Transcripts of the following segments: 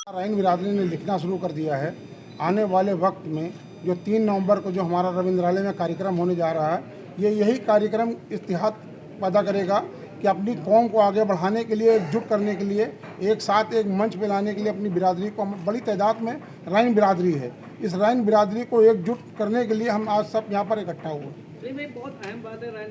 राइन बिरादरी ने लिखना शुरू कर दिया है। आने वाले वक्त में जो 3 नवंबर को जो हमारा रविंद्रालय में कार्यक्रम होने जा रहा है, ये यही कार्यक्रम इतिहाद पैदा करेगा कि अपनी कौम को आगे बढ़ाने के लिए, एकजुट करने के लिए, एक साथ एक मंच पे लाने के लिए अपनी बिरादरी को, बड़ी तादाद में राइन बिरादरी है, इस राइन बिरादरी को एकजुट करने के लिए हम आज सब यहाँ पर इकट्ठा हुए। नहीं भाई, बहुत अहम बात है रैन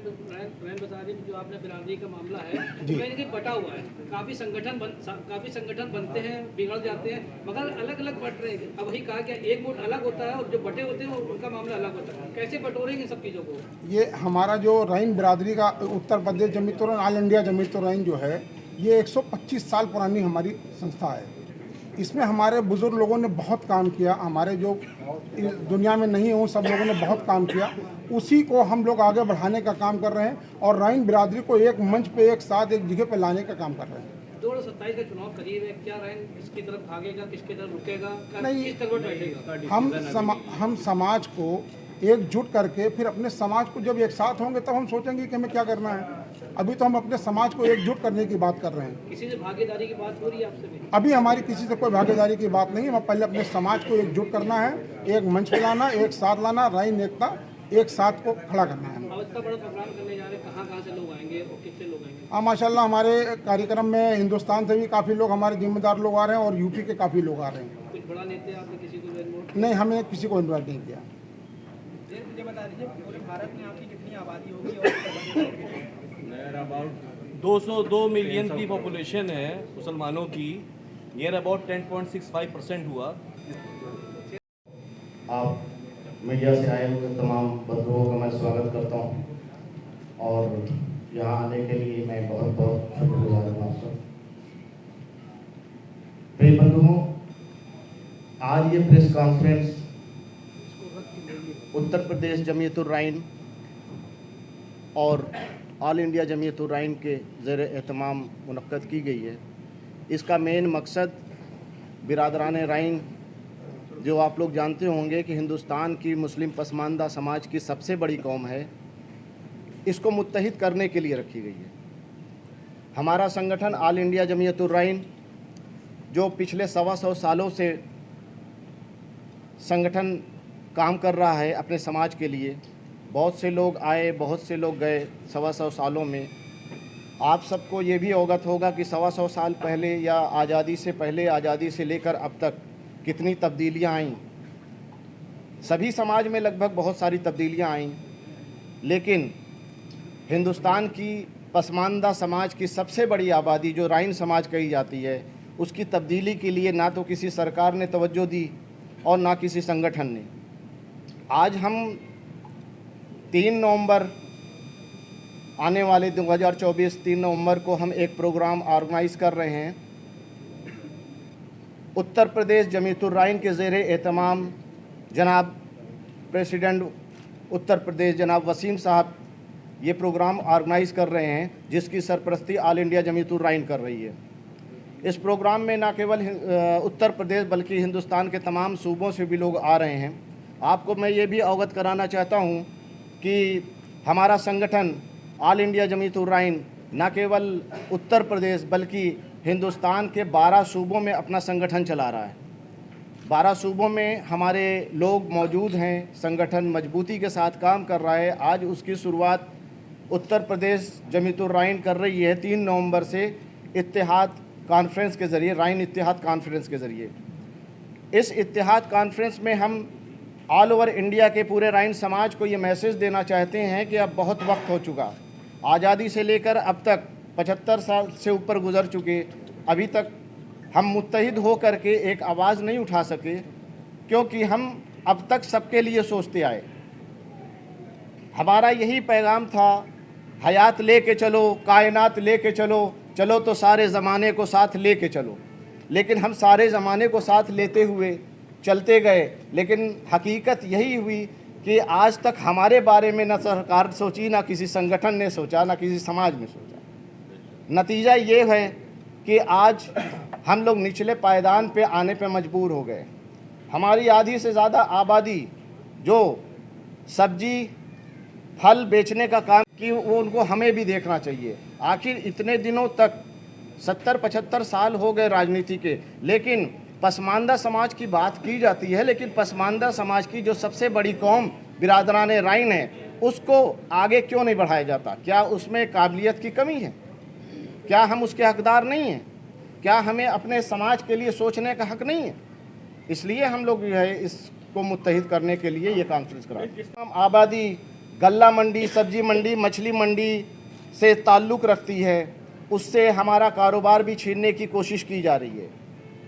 बसारी जो आपने बिरादरी का मामला है जी। कहीं ना कहीं बटा हुआ है। काफ़ी संगठन बनते हैं, बिगड़ जाते हैं, मगर अलग अलग बट रहे हैं। अब वही कहा कि एक वोट अलग होता है और जो बटे होते हैं उनका मामला अलग होता है। कैसे बटोरेंगे सब चीज़ों को? ये हमारा जो राइन बिरादरी का उत्तर प्रदेश जमीयत उर ऑल इंडिया जमीयत उर राइन जो है, ये 125 साल पुरानी हमारी संस्था है। इसमें हमारे बुज़ुर्ग लोगों ने बहुत काम किया, हमारे जो इस दुनिया में नहीं हो सब लोगों ने बहुत काम किया, उसी को हम लोग आगे बढ़ाने का काम कर रहे हैं और राइन बिरादरी को एक मंच पे, एक साथ, एक जगह पे लाने का काम कर रहे हैं। 2027 का चुनाव करीब है, क्या रैन किसकी तरफ भागेगा, किसकी तरफ रुकेगा, नहीं, किस तरफ बैठेगा? हम समाज को एकजुट करके फिर अपने समाज को जब एक साथ होंगे तब हम सोचेंगे कि हमें क्या करना है। अभी तो हम अपने समाज को एकजुट करने की बात कर रहे हैं। किसी से भागीदारी की बात हो रही है आपसे भी? अभी हमारी किसी से कोई भागीदारी की बात नहीं है। हम पहले अपने समाज को एकजुट करना है, एक मंच पे लाना, एक साथ लाना, राइन एकता एक साथ को खड़ा करना है। अब इतना बड़ा प्रोग्राम करने जा रहे हैं, कहाँ से लोग आएंगे और कितने लोग आएंगे? हाँ, माशाल्लाह हमारे कार्यक्रम में हिंदुस्तान से भी काफ़ी लोग, हमारे जिम्मेदार लोग आ रहे हैं और यूपी के काफ़ी लोग आ रहे हैं। कुछ बड़ा नेता आपने किसी को इन्वॉल्व? नहीं, हमने किसी को इन्वाइट नहीं किया। मुझे बता दीजिए, पूरे भारत में आपकी कितनी आबादी होगी और 202 मिलियन की पॉपुलेशन है मुसलमानों की। नियर अबाउट 10.65% हुआ। आप मीडिया से आए हुए तमाम बंधुओं का मैं स्वागत करता हूं और यहाँ आने के लिए मैं बहुत बहुत शुक्रगुजार हूँ आप सब। प्रिय बंधुओं, आज ये प्रेस कॉन्फ्रेंस उत्तर प्रदेश जमीयत उर राइन और ऑल इंडिया जमीयत उर राइन के ज़ेर एहतमाम मुनक्कद की गई है। इसका मेन मकसद बिरादरान राइन, जो आप लोग जानते होंगे कि हिंदुस्तान की मुस्लिम पसमानदा समाज की सबसे बड़ी कौम है, इसको मुत्तहिद करने के लिए रखी गई है। हमारा संगठन ऑल इंडिया जमीयत उर राइन, जो पिछले 125 सालों से संगठन काम कर रहा है अपने समाज के लिए, बहुत से लोग आए, बहुत से लोग गए 125 सालों में। आप सबको ये भी अवगत होगा कि 125 साल पहले या आज़ादी से पहले, आज़ादी से लेकर अब तक कितनी तब्दीलियां आईं। सभी समाज में लगभग बहुत सारी तब्दीलियां आईं, लेकिन हिंदुस्तान की पसमानदा समाज की सबसे बड़ी आबादी जो राइन समाज कही जाती है, उसकी तब्दीली के लिए ना तो किसी सरकार ने तवज्जो दी और ना किसी संगठन ने। आज हम 3 नवंबर आने वाले 2024 3 नवंबर को हम एक प्रोग्राम ऑर्गेनाइज़ कर रहे हैं। उत्तर प्रदेश जमीयत उर राइन के ज़ेरे एहतमाम जनाब प्रेसिडेंट उत्तर प्रदेश जनाब वसीम साहब ये प्रोग्राम ऑर्गेनाइज़ कर रहे हैं, जिसकी सरपरस्ती ऑल इंडिया जमीयत उर राइन कर रही है। इस प्रोग्राम में न केवल उत्तर प्रदेश बल्कि हिंदुस्तान के तमाम सूबों से भी लोग आ रहे हैं। आपको मैं ये भी अवगत कराना चाहता हूँ कि हमारा संगठन ऑल इंडिया जमीयत उर राइन न केवल उत्तर प्रदेश बल्कि हिंदुस्तान के 12 सूबों में अपना संगठन चला रहा है। 12 सूबों में हमारे लोग मौजूद हैं, संगठन मजबूती के साथ काम कर रहा है। आज उसकी शुरुआत उत्तर प्रदेश जमीयत उर राइन कर रही है 3 नवंबर से इत्तेहाद कॉन्फ्रेंस के ज़रिए, राइन इत्तेहाद कॉन्फ्रेंस के ज़रिए। इस इत्तेहाद कॉन्फ्रेंस में हम ऑल ओवर इंडिया के पूरे राइन समाज को ये मैसेज देना चाहते हैं कि अब बहुत वक्त हो चुका। आज़ादी से लेकर अब तक 75 साल से ऊपर गुजर चुके, अभी तक हम मुत्तहिद हो करके एक आवाज़ नहीं उठा सके, क्योंकि हम अब तक सबके लिए सोचते आए। हमारा यही पैगाम था, हयात ले के चलो, कायनात ले के चलो, चलो तो सारे ज़माने को साथ ले के चलो। लेकिन हम सारे ज़माने को साथ लेते हुए चलते गए, लेकिन हकीकत यही हुई कि आज तक हमारे बारे में न सरकार सोची, ना किसी संगठन ने सोचा, ना किसी समाज ने सोचा। नतीजा ये है कि आज हम लोग निचले पायदान पे आने पे मजबूर हो गए। हमारी आधी से ज़्यादा आबादी जो सब्जी फल बेचने का काम की, वो उनको हमें भी देखना चाहिए। आखिर इतने दिनों तक 70-75 साल हो गए राजनीति के, लेकिन पसमानदा समाज की बात की जाती है, लेकिन पसमानदा समाज की जो सबसे बड़ी कौम बिरादरान राइन है उसको आगे क्यों नहीं बढ़ाया जाता? क्या उसमें काबिलियत की कमी है? क्या हम उसके हकदार नहीं हैं? क्या हमें अपने समाज के लिए सोचने का हक नहीं है? इसलिए हम लोग जो है इसको मुत्तहिद करने के लिए ये कॉन्फ्रेंस करा। आबादी गल्ला मंडी, सब्जी मंडी, मछली मंडी से ताल्लुक़ रखती है, उससे हमारा कारोबार भी छीनने की कोशिश की जा रही है।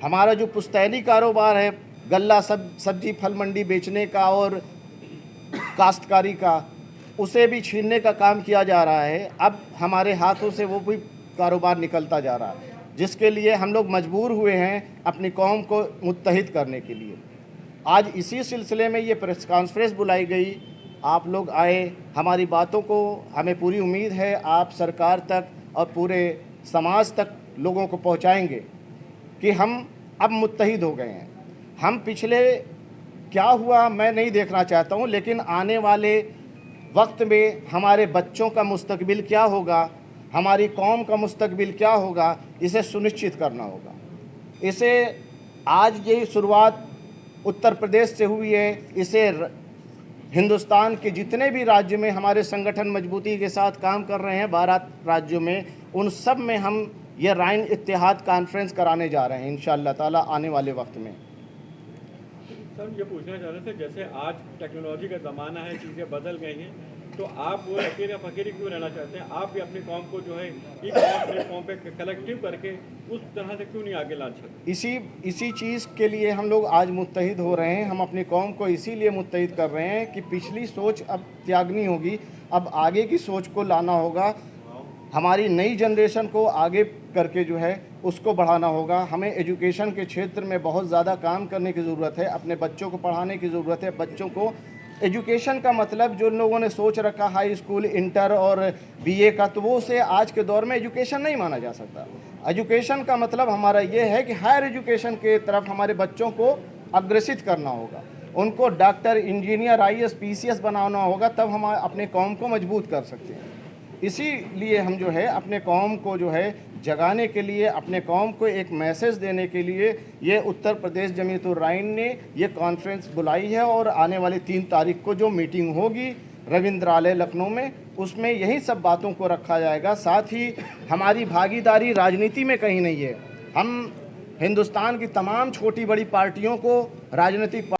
हमारा जो पुश्तैनी कारोबार है गल्ला सब्जी फल मंडी बेचने का और काश्तकारी का, उसे भी छीनने का काम किया जा रहा है। अब हमारे हाथों से वो भी कारोबार निकलता जा रहा है, जिसके लिए हम लोग मजबूर हुए हैं अपनी कौम को मुत्तहिद करने के लिए। आज इसी सिलसिले में ये प्रेस कॉन्फ्रेंस बुलाई गई। आप लोग आए, हमारी बातों को हमें पूरी उम्मीद है आप सरकार तक और पूरे समाज तक लोगों को पहुंचाएंगे कि हम अब मुत्तहिद हो गए हैं। हम पिछले क्या हुआ मैं नहीं देखना चाहता हूं, लेकिन आने वाले वक्त में हमारे बच्चों का मुस्तकबिल क्या होगा, हमारी कौम का मुस्तकबिल क्या होगा, इसे सुनिश्चित करना होगा। इसे आज ये शुरुआत उत्तर प्रदेश से हुई है, इसे हिंदुस्तान के जितने भी राज्य में हमारे संगठन मजबूती के साथ काम कर रहे हैं, 12 राज्यों में, उन सब में हम ये राइन इत्तेहाद कॉन्फ्रेंस कराने जा रहे हैं इंशाअल्लाह ताला आने वाले वक्त में। सर ये पूछना चाह रहे थे, जैसे आज टेक्नोलॉजी का ज़माना है, चीज़ें बदल गई हैं, तो आप वो अकेले फकीरी क्यों रहना चाहते हैं? आप भी अपनी कौम को जो है प्लेटफॉर्म पे कलेक्टिव करके उस तरह से क्यों नहीं आगे ला सकते? इसी चीज़ के लिए हम लोग आज मुत्तहिद हो रहे हैं। हम अपनी कौम को इसीलिए मुत्तहिद कर रहे हैं कि पिछली सोच अब त्यागनी होगी, अब आगे की सोच को लाना होगा। हमारी नई जनरेशन को आगे करके जो है उसको बढ़ाना होगा। हमें एजुकेशन के क्षेत्र में बहुत ज़्यादा काम करने की ज़रूरत है, अपने बच्चों को पढ़ाने की ज़रूरत है। बच्चों को एजुकेशन का मतलब जो लोगों ने सोच रखा हाई स्कूल, इंटर और बीए का, तो वो उसे आज के दौर में एजुकेशन नहीं माना जा सकता। एजुकेशन का मतलब हमारा ये है कि हायर एजुकेशन के तरफ हमारे बच्चों को अग्रसित करना होगा, उनको डॉक्टर, इंजीनियर, IAS, PCS बनाना होगा, तब हम अपने कौम को मजबूत कर सकते हैं। इसीलिए हम जो है अपने कौम को जो है जगाने के लिए, अपने कौम को एक मैसेज देने के लिए ये उत्तर प्रदेश जमीयतुर राइन ने ये कॉन्फ्रेंस बुलाई है। और आने वाली 3 तारीख को जो मीटिंग होगी रविंद्रालय लखनऊ में, उसमें यही सब बातों को रखा जाएगा। साथ ही हमारी भागीदारी राजनीति में कहीं नहीं है। हम हिंदुस्तान की तमाम छोटी बड़ी पार्टियों को, राजनीतिक